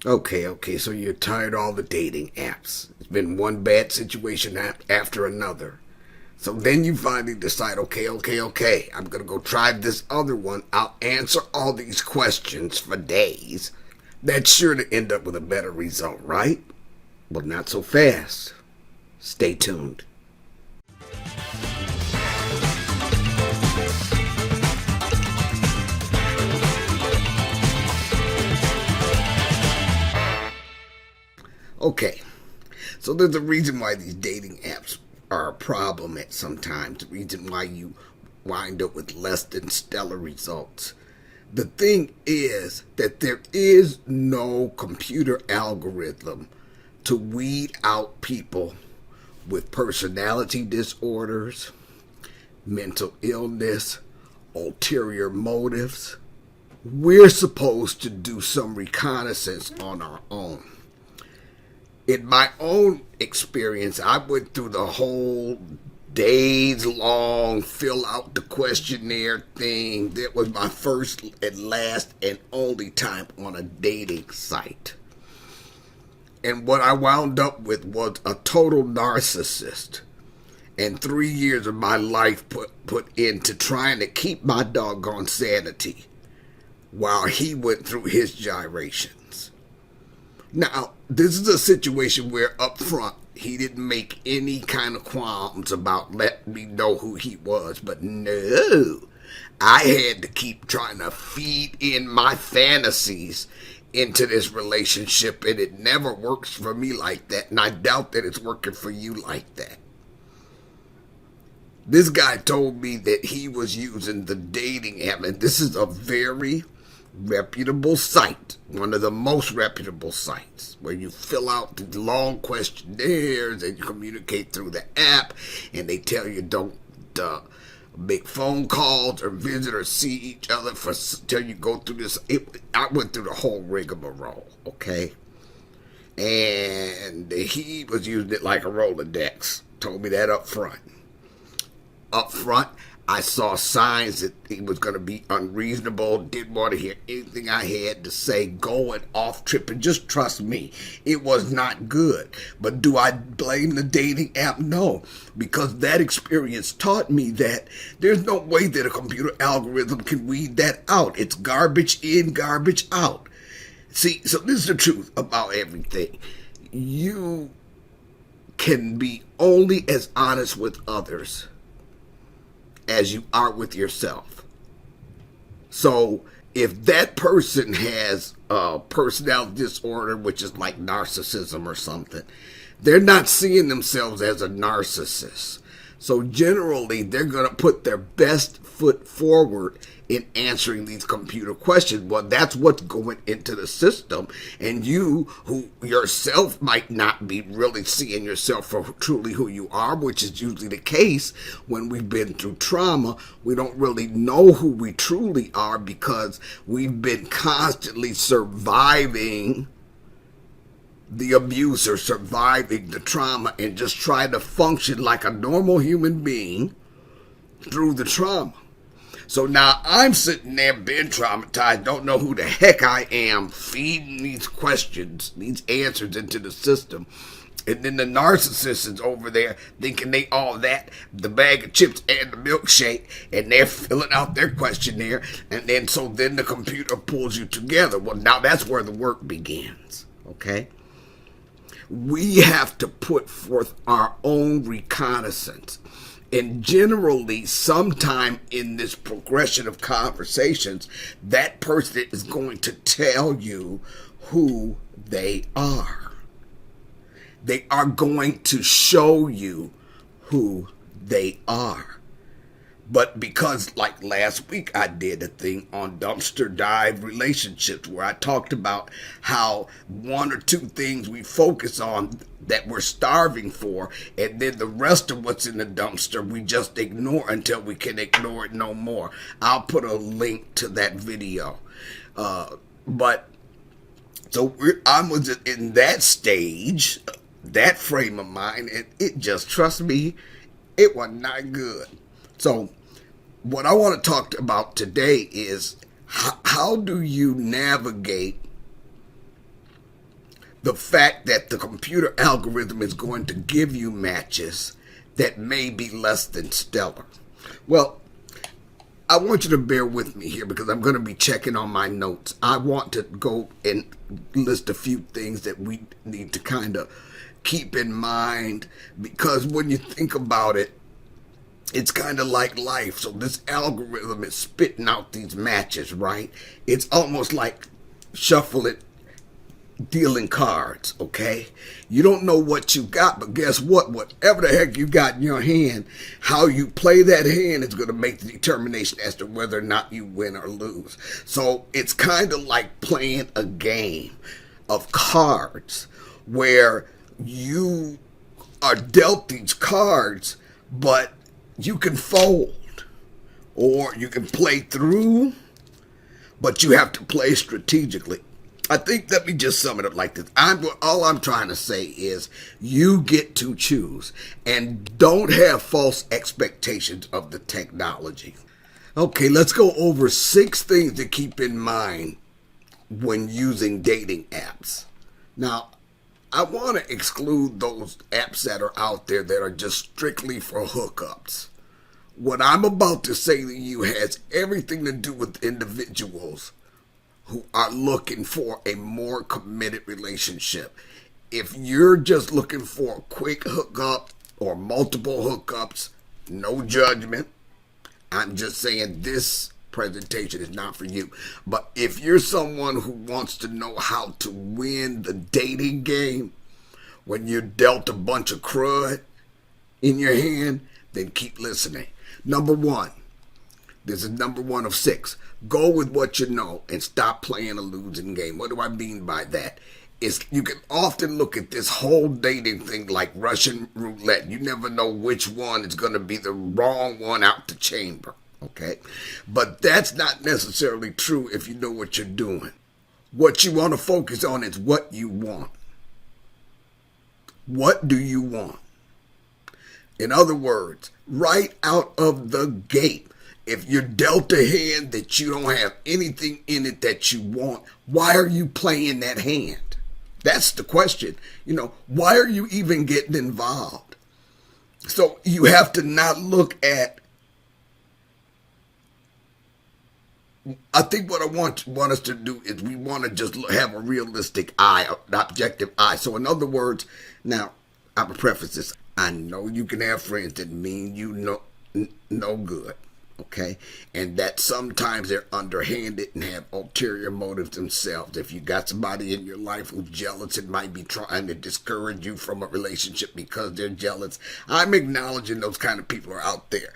Okay, so you're tired of all the dating apps. It's been one bad situation after another. So then you finally decide, okay, I'm going to go try this other one. I'll answer all these questions for days. That's sure to end up with a better result, right? Well, not so fast. Stay tuned. Okay, so there's a reason why these dating apps are a problem at sometimes. The reason why you wind up with less than stellar results. The thing is that there is no computer algorithm to weed out people with personality disorders, mental illness, ulterior motives. We're supposed to do some reconnaissance on our own. In my own experience, I went through the whole days long fill out the questionnaire thing. That was my first and last and only time on a dating site. And what I wound up with was a total narcissist. And 3 years of my life put into trying to keep my doggone sanity while he went through his gyrations. Now, this is a situation where up front, he didn't make any kind of qualms about letting me know who he was. But no, I had to keep trying to feed in my fantasies into this relationship, and it never works for me like that, and I doubt that it's working for you like that. This guy told me that he was using the dating app, and this is a very reputable site, one of the most reputable sites, where you fill out the long questionnaires and you communicate through the app, and they tell you don't make phone calls or visit or see each other till you go through this. I went through the whole rigmarole, okay? And he was using it like a Rolodex. Told me that up front. Up front, I saw signs that he was going to be unreasonable, didn't want to hear anything I had to say, going off tripping. Just trust me, it was not good. But do I blame the dating app? No, because that experience taught me that there's no way that a computer algorithm can weed that out. It's garbage in, garbage out. See, so this is the truth about everything. You can be only as honest with others as you are with yourself. So if that person has a personality disorder, which is like narcissism or something, they're not seeing themselves as a narcissist. So generally, they're going to put their best foot forward in answering these computer questions. Well, that's what's going into the system. And you, who yourself might not be really seeing yourself for truly who you are, which is usually the case when we've been through trauma. We don't really know who we truly are because we've been constantly surviving the abuse or surviving the trauma and just trying to function like a normal human being through the trauma. So now I'm sitting there being traumatized, don't know who the heck I am, feeding these questions, these answers into the system. And then the narcissist is over there thinking they all that, the bag of chips and the milkshake, and they're filling out their questionnaire. And then the computer pulls you together. Well, now that's where the work begins, okay? We have to put forth our own reconnaissance. And generally, sometime in this progression of conversations, that person is going to tell you who they are. They are going to show you who they are. But because, like last week, I did a thing on dumpster dive relationships where I talked about how one or two things we focus on that we're starving for, and then the rest of what's in the dumpster we just ignore until we can ignore it no more. I'll put a link to that video. I was in that stage, that frame of mind, and it just, trust me, it was not good. So what I want to talk about today is how do you navigate the fact that the computer algorithm is going to give you matches that may be less than stellar. Well, I want you to bear with me here because I'm going to be checking on my notes. I want to go and list a few things that we need to kind of keep in mind, because when you think about it, it's kind of like life. So this algorithm is spitting out these matches, right? It's almost like shuffle it, dealing cards, okay? You don't know what you got, but guess what? Whatever the heck you got in your hand, how you play that hand is going to make the determination as to whether or not you win or lose. So it's kind of like playing a game of cards where you are dealt these cards, but you can fold or you can play through, but you have to play strategically. I think, let me just sum it up like this. All I'm trying to say is you get to choose, and don't have false expectations of the technology. Okay, let's go over 6 things to keep in mind when using dating apps. Now, I want to exclude those apps that are out there that are just strictly for hookups. What I'm about to say to you has everything to do with individuals who are looking for a more committed relationship. If you're just looking for a quick hookup or multiple hookups, no judgment. I'm just saying this presentation is not for you. But if you're someone who wants to know how to win the dating game when you're dealt a bunch of crud in your hand, then keep listening. Number 1. This is number 1 of 6. Go with what you know and stop playing a losing game. What do I mean by that? You can often look at this whole dating thing like Russian roulette. You never know which one is going to be the wrong one out the chamber. Okay? But that's not necessarily true if you know what you're doing. What you want to focus on is what you want. What do you want? In other words, right out of the gate, if you're dealt a hand that you don't have anything in it that you want, why are you playing that hand? That's the question. Why are you even getting involved? So you have to not look at, I think what I want us to do is we want to just have a realistic eye, an objective eye. So in other words, now, I'm going to preface this. I know you can have friends that mean you no good. Okay, and that sometimes they're underhanded and have ulterior motives themselves. If you got somebody in your life who's jealous and might be trying to discourage you from a relationship because they're jealous, I'm acknowledging those kind of people are out there.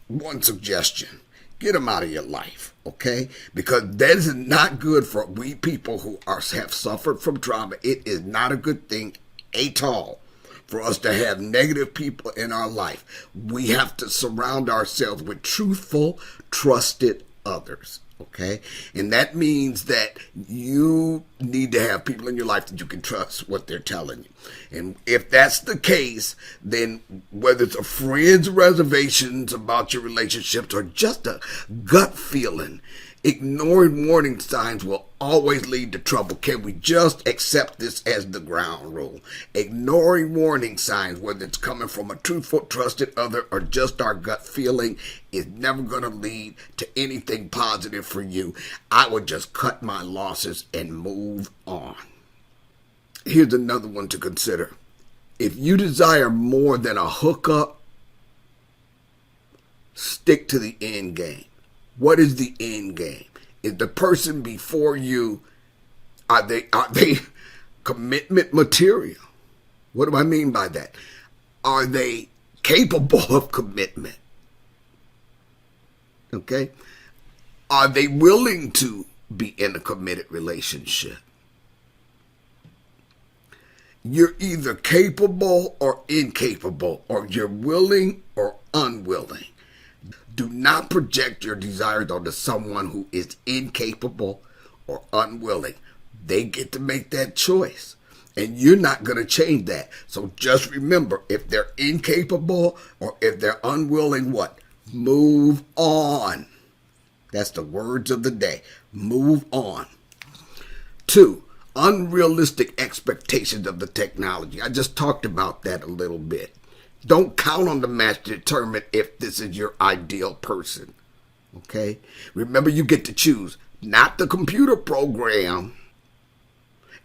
One suggestion: get them out of your life, okay? Because that is not good for we people who have suffered from trauma. It is not a good thing at all for us to have negative people in our life. We have to surround ourselves with truthful, trusted others, okay? And that means that you need to have people in your life that you can trust what they're telling you. And if that's the case, then whether it's a friend's reservations about your relationships or just a gut feeling, ignoring warning signs will always lead to trouble. Can we just accept this as the ground rule? Ignoring warning signs, whether it's coming from a truthful, trusted other or just our gut feeling, is never going to lead to anything positive for you. I would just cut my losses and move on. Here's another one to consider. If you desire more than a hookup, stick to the end game. What is the end game? Is the person before you, are they commitment material? What do I mean by that? Are they capable of commitment? Okay? Are they willing to be in a committed relationship? You're either capable or incapable, or you're willing or unwilling. Do not project your desires onto someone who is incapable or unwilling. They get to make that choice, and you're not going to change that. So just remember, if they're incapable or if they're unwilling, what? Move on. That's the words of the day. Move on. 2, unrealistic expectations of the technology. I just talked about that a little bit. Don't count on the match to determine if this is your ideal person. Okay? Remember, you get to choose, not the computer program.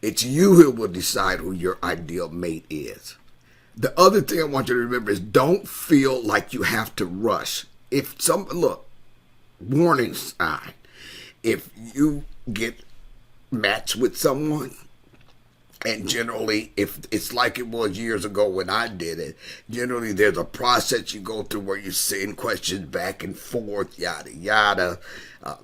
It's you who will decide who your ideal mate is. The other thing I want you to remember is don't feel like you have to rush. Look, warning sign. If you get matched with someone, and generally, if it's like it was years ago when I did it, generally there's a process you go through where you send questions back and forth, yada, yada.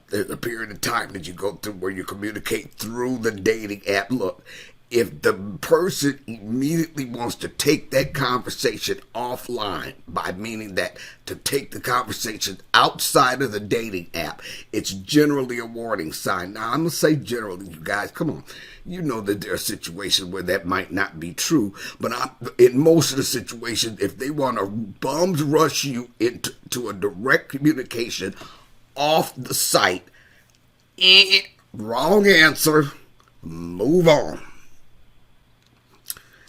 There's a period of time that you go through where you communicate through the dating app. Look, if the person immediately wants to take that conversation offline, by meaning that to take the conversation outside of the dating app, it's generally a warning sign. Now, I'm going to say generally, you guys, come on. You know that there are situations where that might not be true, but in most of the situations, if they want to bums rush you into a direct communication off the site, wrong answer, move on.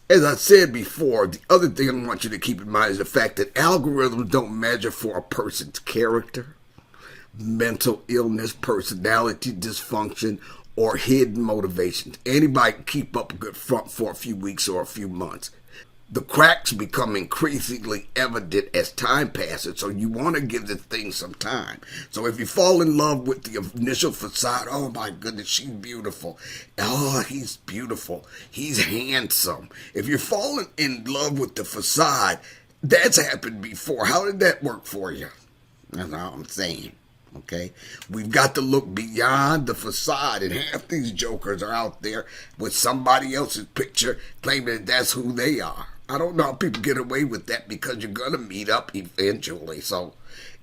As I said before, the other thing I want you to keep in mind is the fact that algorithms don't measure for a person's character, mental illness, personality dysfunction, or hidden motivations. Anybody can keep up a good front for a few weeks or a few months. The cracks become increasingly evident as time passes, so you want to give this thing some time. So if you fall in love with the initial facade, oh my goodness, she's beautiful. Oh, he's beautiful. He's handsome. If you're falling in love with the facade, that's happened before. How did that work for you? That's all I'm saying. Okay, we've got to look beyond the facade, and half these jokers are out there with somebody else's picture claiming that that's who they are. I don't know how people get away with that, because you're going to meet up eventually. So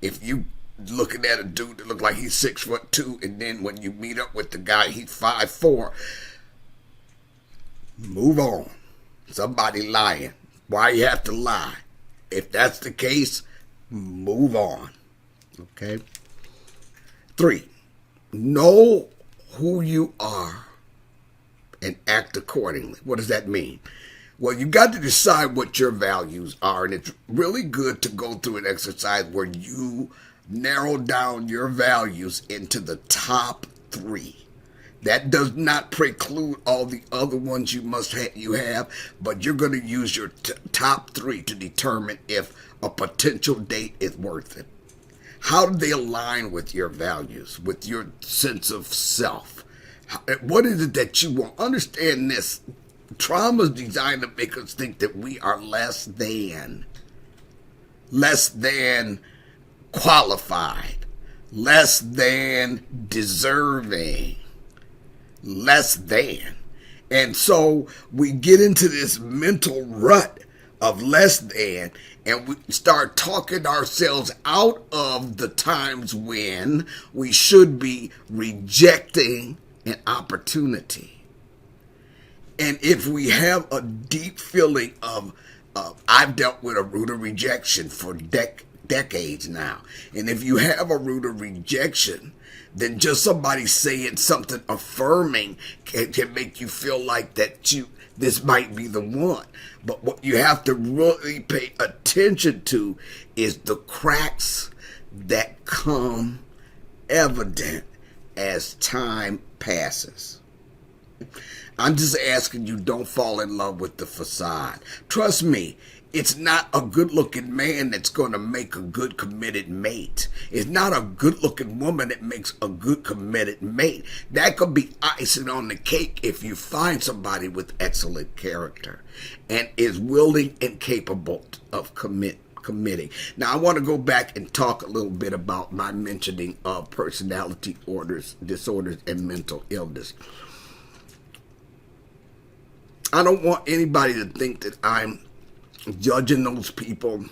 if you looking at a dude that looks like he's 6'2", and then when you meet up with the guy, he's 5'4", move on. Somebody lying. Why you have to lie? If that's the case, move on. Okay? 3, know who you are and act accordingly. What does that mean? Well, you got to decide what your values are, and it's really good to go through an exercise where you narrow down your values into the top 3. That does not preclude all the other ones you have, but you're going to use your top 3 to determine if a potential date is worth it. How do they align with your values, with your sense of self? What is it that you want? Understand this. Trauma is designed to make us think that we are less than qualified, less than deserving, less than. And so we get into this mental rut of less than, and we start talking ourselves out of the times when we should be rejecting an opportunity. And if we have a deep feeling of I've dealt with a root of rejection for decades now, and if you have a root of rejection, then just somebody saying something affirming can make you feel like that this might be the one. But what you have to really pay attention to is the cracks that come evident as time passes. I'm just asking you, don't fall in love with the facade. Trust me, it's not a good-looking man that's going to make a good committed mate. It's not a good-looking woman that makes a good committed mate. That could be icing on the cake if you find somebody with excellent character and is willing and capable of committing. Now, I want to go back and talk a little bit about my mentioning of personality disorders, and mental illness. I don't want anybody to think that I'm judging those people.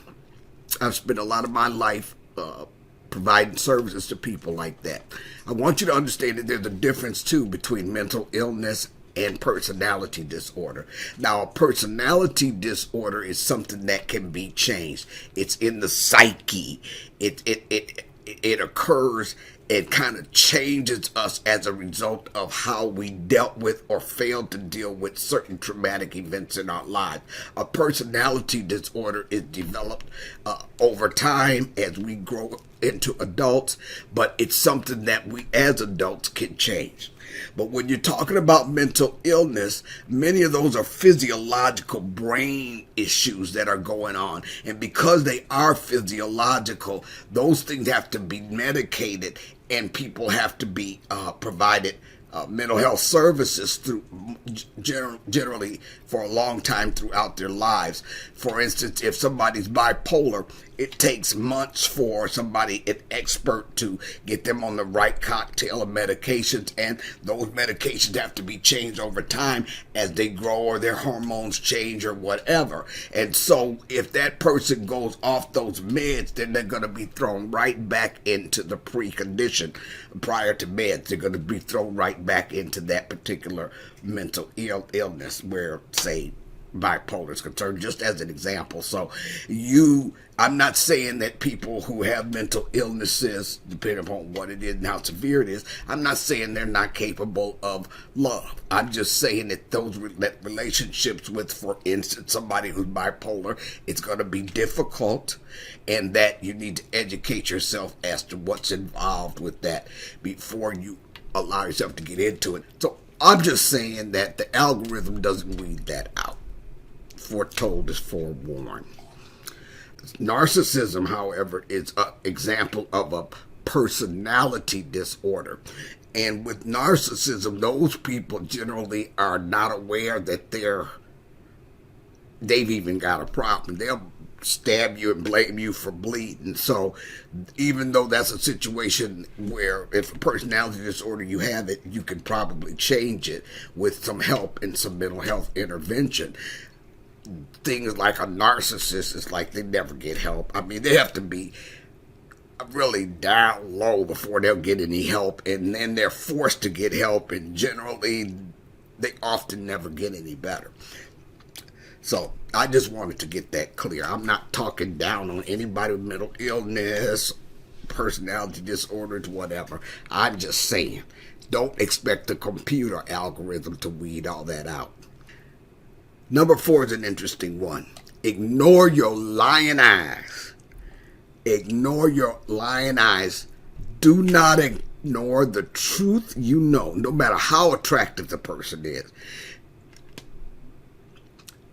I've spent a lot of my life providing services to people like that. I want you to understand that there's a difference, too, between mental illness and personality disorder. Now, a personality disorder is something that can be changed. It's in the psyche. It occurs it kind of changes us as a result of how we dealt with or failed to deal with certain traumatic events in our lives. A personality disorder is developed over time as we grow into adults, but it's something that we as adults can change. But when you're talking about mental illness, many of those are physiological brain issues that are going on. And because they are physiological, those things have to be medicated, and people have to be provided mental health services through generally for a long time throughout their lives. For instance, if somebody's bipolar, it takes months for somebody, an expert, to get them on the right cocktail of medications, and those medications have to be changed over time as they grow or their hormones change or whatever. And so if that person goes off those meds, then they're going to be thrown right back into the precondition prior to meds. They're going to be thrown right back into that particular mental illness where, say, bipolar is concerned, just as an example. So I'm not saying that people who have mental illnesses, depending upon what it is and how severe it is, I'm not saying they're not capable of love. I'm just saying that those relationships with, for instance, somebody who's bipolar, it's going to be difficult, and that you need to educate yourself as to what's involved with that before you allow yourself to get into it. So I'm just saying that the algorithm doesn't read that out. Foretold is forewarned. Narcissism, however, is an example of a personality disorder. And with narcissism, those people generally are not aware that they've even got a problem. They'll stab you and blame you for bleeding. So even though that's a situation where if a personality disorder you have it, you can probably change it with some help and some mental health intervention. Things like a narcissist, is like they never get help. I mean, they have to be really down low before they'll get any help, and then they're forced to get help, and generally they often never get any better. So I just wanted to get that clear. I'm not talking down on anybody with mental illness, personality disorders, whatever. I'm just saying, don't expect the computer algorithm to weed all that out. Number 4 is an interesting one. Ignore your lying eyes. Ignore your lying eyes. Do not ignore the truth you know, no matter how attractive the person is.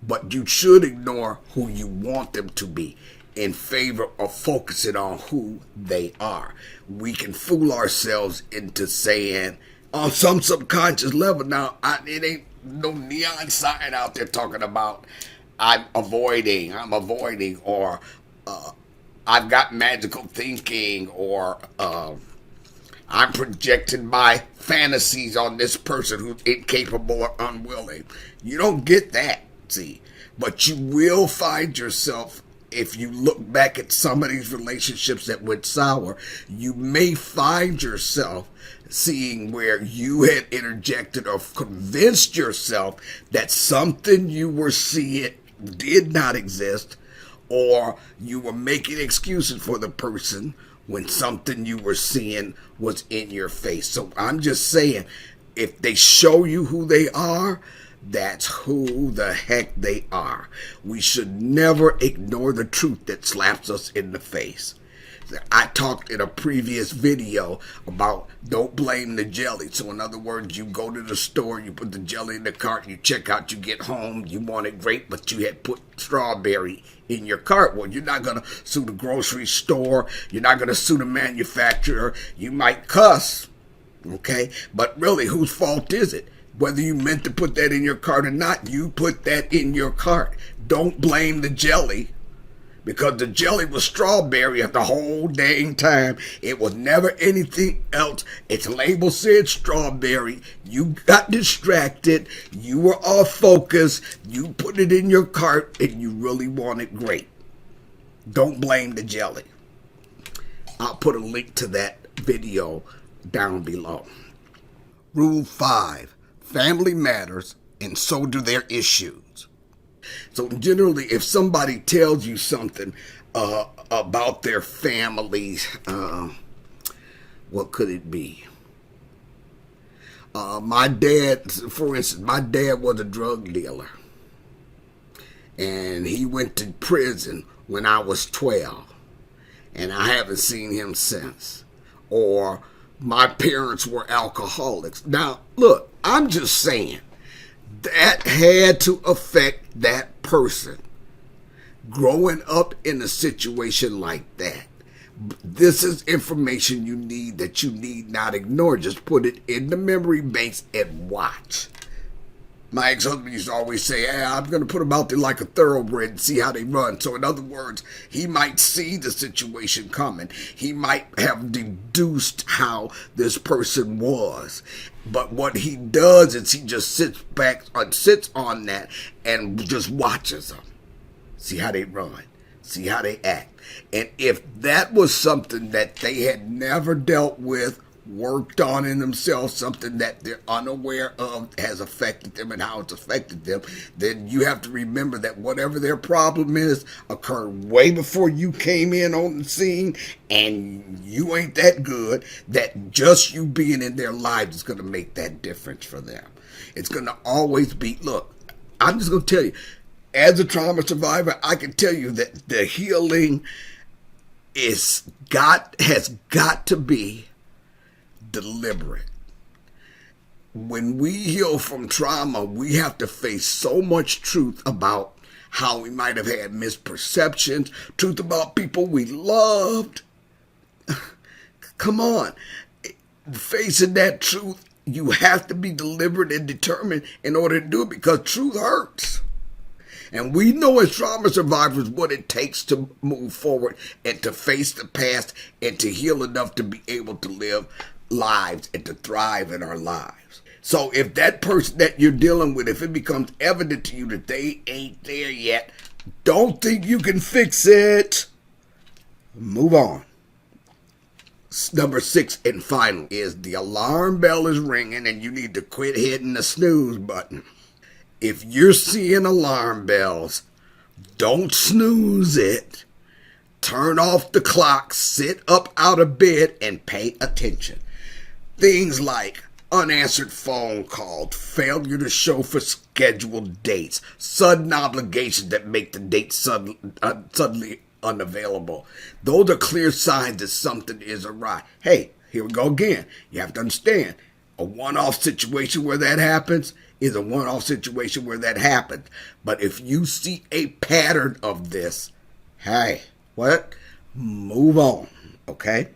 But you should ignore who you want them to be in favor of focusing on who they are. We can fool ourselves into saying, on some subconscious level, now, it ain't no neon sign out there talking about I'm avoiding, or I've got magical thinking, or I'm projecting my fantasies on this person who's incapable or unwilling. You don't get that, see. But you will find yourself, if you look back at some of these relationships that went sour, you may find yourself seeing where you had interjected or convinced yourself that something you were seeing did not exist, or you were making excuses for the person when something you were seeing was in your face. So I'm just saying, if they show you who they are, that's who the heck they are. We should never ignore the truth that slaps us in the face. I talked in a previous video about don't blame the jelly. So in other words, you go to the store, you put the jelly in the cart, you check out, you get home, you want it great, but you had put strawberry in your cart. Well, you're not going to sue the grocery store. You're not going to sue the manufacturer. You might cuss, okay? But really, whose fault is it? Whether you meant to put that in your cart or not, you put that in your cart. Don't blame the jelly, because the jelly was strawberry the whole dang time. It was never anything else. Its label said strawberry. You got distracted. You were off focus. You put it in your cart and you really want it great. Don't blame the jelly. I'll put a link to that video down below. Rule 5. Family matters, and so do their issues. So generally, if somebody tells you something about their family's What could it be? My dad, for instance, my dad was a drug dealer. And he went to prison when I was 12. And I haven't seen him since. Or my parents were alcoholics. Now, look, I'm just saying, that had to affect that person growing up in a situation like that. This is information you need that you need not ignore. Just put it in the memory banks and watch. My ex-husband used to always say, hey, I'm going to put them out there like a thoroughbred and see how they run. So in other words, he might see the situation coming. He might have deduced how this person was. But what he does is he just sits back and sits on that and just watches them. See how they run. See how they act. And if that was something that they had never dealt with, worked on in themselves, something that they're unaware of has affected them and how it's affected them, then you have to remember that whatever their problem is occurred way before you came in on the scene, and you ain't that good, that just you being in their lives is going to make that difference for them. It's going to always be, look, I'm just going to tell you, as a trauma survivor, I can tell you that the healing has got to be deliberate. When we heal from trauma, we have to face so much truth about how we might have had misperceptions, truth about people we loved. Come on. Facing that truth, you have to be deliberate and determined in order to do it, because truth hurts. And we know as trauma survivors what it takes to move forward and to face the past and to heal enough to be able to live lives and to thrive in our lives. So if that person that you're dealing with, if it becomes evident to you that they ain't there yet, don't think you can fix it. Move on. Number 6 and final is the alarm bell is ringing and you need to quit hitting the snooze button. If you're seeing alarm bells, don't snooze it. Turn off the clock, sit up out of bed, and pay attention. Things like unanswered phone calls, failure to show for scheduled dates, sudden obligations that make the date suddenly unavailable. Those are clear signs that something is awry. Hey, here we go again. You have to understand, a one-off situation where that happens is a one-off situation where that happens. But if you see a pattern of this, hey, what? Move on, okay?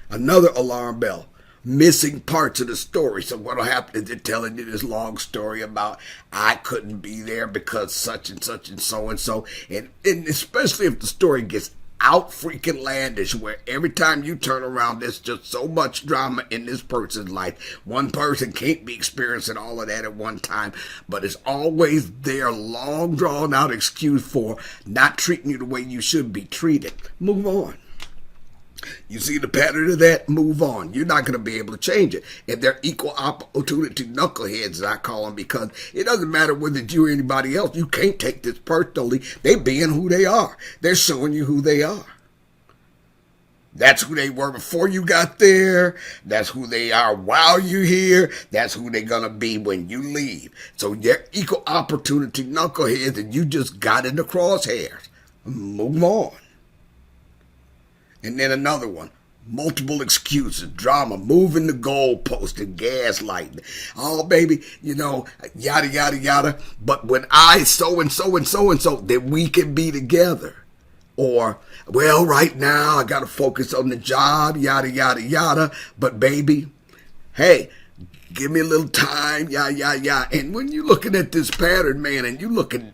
Another alarm bell. Missing parts of the story. So what'll happen is they're telling you this long story about I couldn't be there because such and such and so and so. And especially if the story gets out freaking landish, where every time you turn around there's just so much drama in this person's life. One person can't be experiencing all of that at one time, but it's always their long drawn out excuse for not treating you the way you should be treated. Move on. You see the pattern of that? Move on. You're not going to be able to change it. And they're equal opportunity knuckleheads, as I call them, because it doesn't matter whether it's you or anybody else. You can't take this personally. They being who they are. They're showing you who they are. That's who they were before you got there. That's who they are while you're here. That's who they're going to be when you leave. So they're equal opportunity knuckleheads, and you just got in the crosshairs. Move on. And then another one, multiple excuses, drama, moving the goalpost and gaslighting. Oh, baby, yada, yada, yada. But when I so and so and so and so, then we can be together. Or, well, right now I got to focus on the job, yada, yada, yada. But baby, hey, give me a little time, yeah. And when you're looking at this pattern, man, and you looking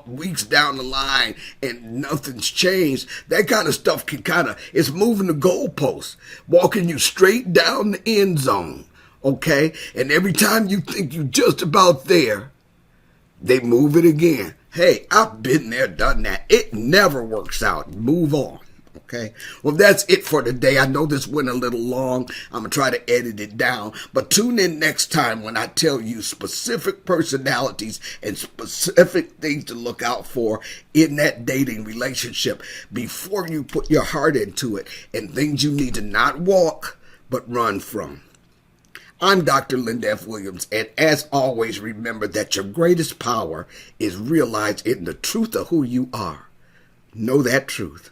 weeks down the line and nothing's changed, that kind of stuff it's moving the goalposts, walking you straight down the end zone, okay? And every time you think you're just about there, they move it again. Hey, I've been there, done that. It never works out. Move on. Okay, well, that's it for today. I know this went a little long. I'm going to try to edit it down. But tune in next time when I tell you specific personalities and specific things to look out for in that dating relationship before you put your heart into it, and things you need to not walk, but run from. I'm Dr. Linda F. Williams, and as always, remember that your greatest power is realized in the truth of who you are. Know that truth.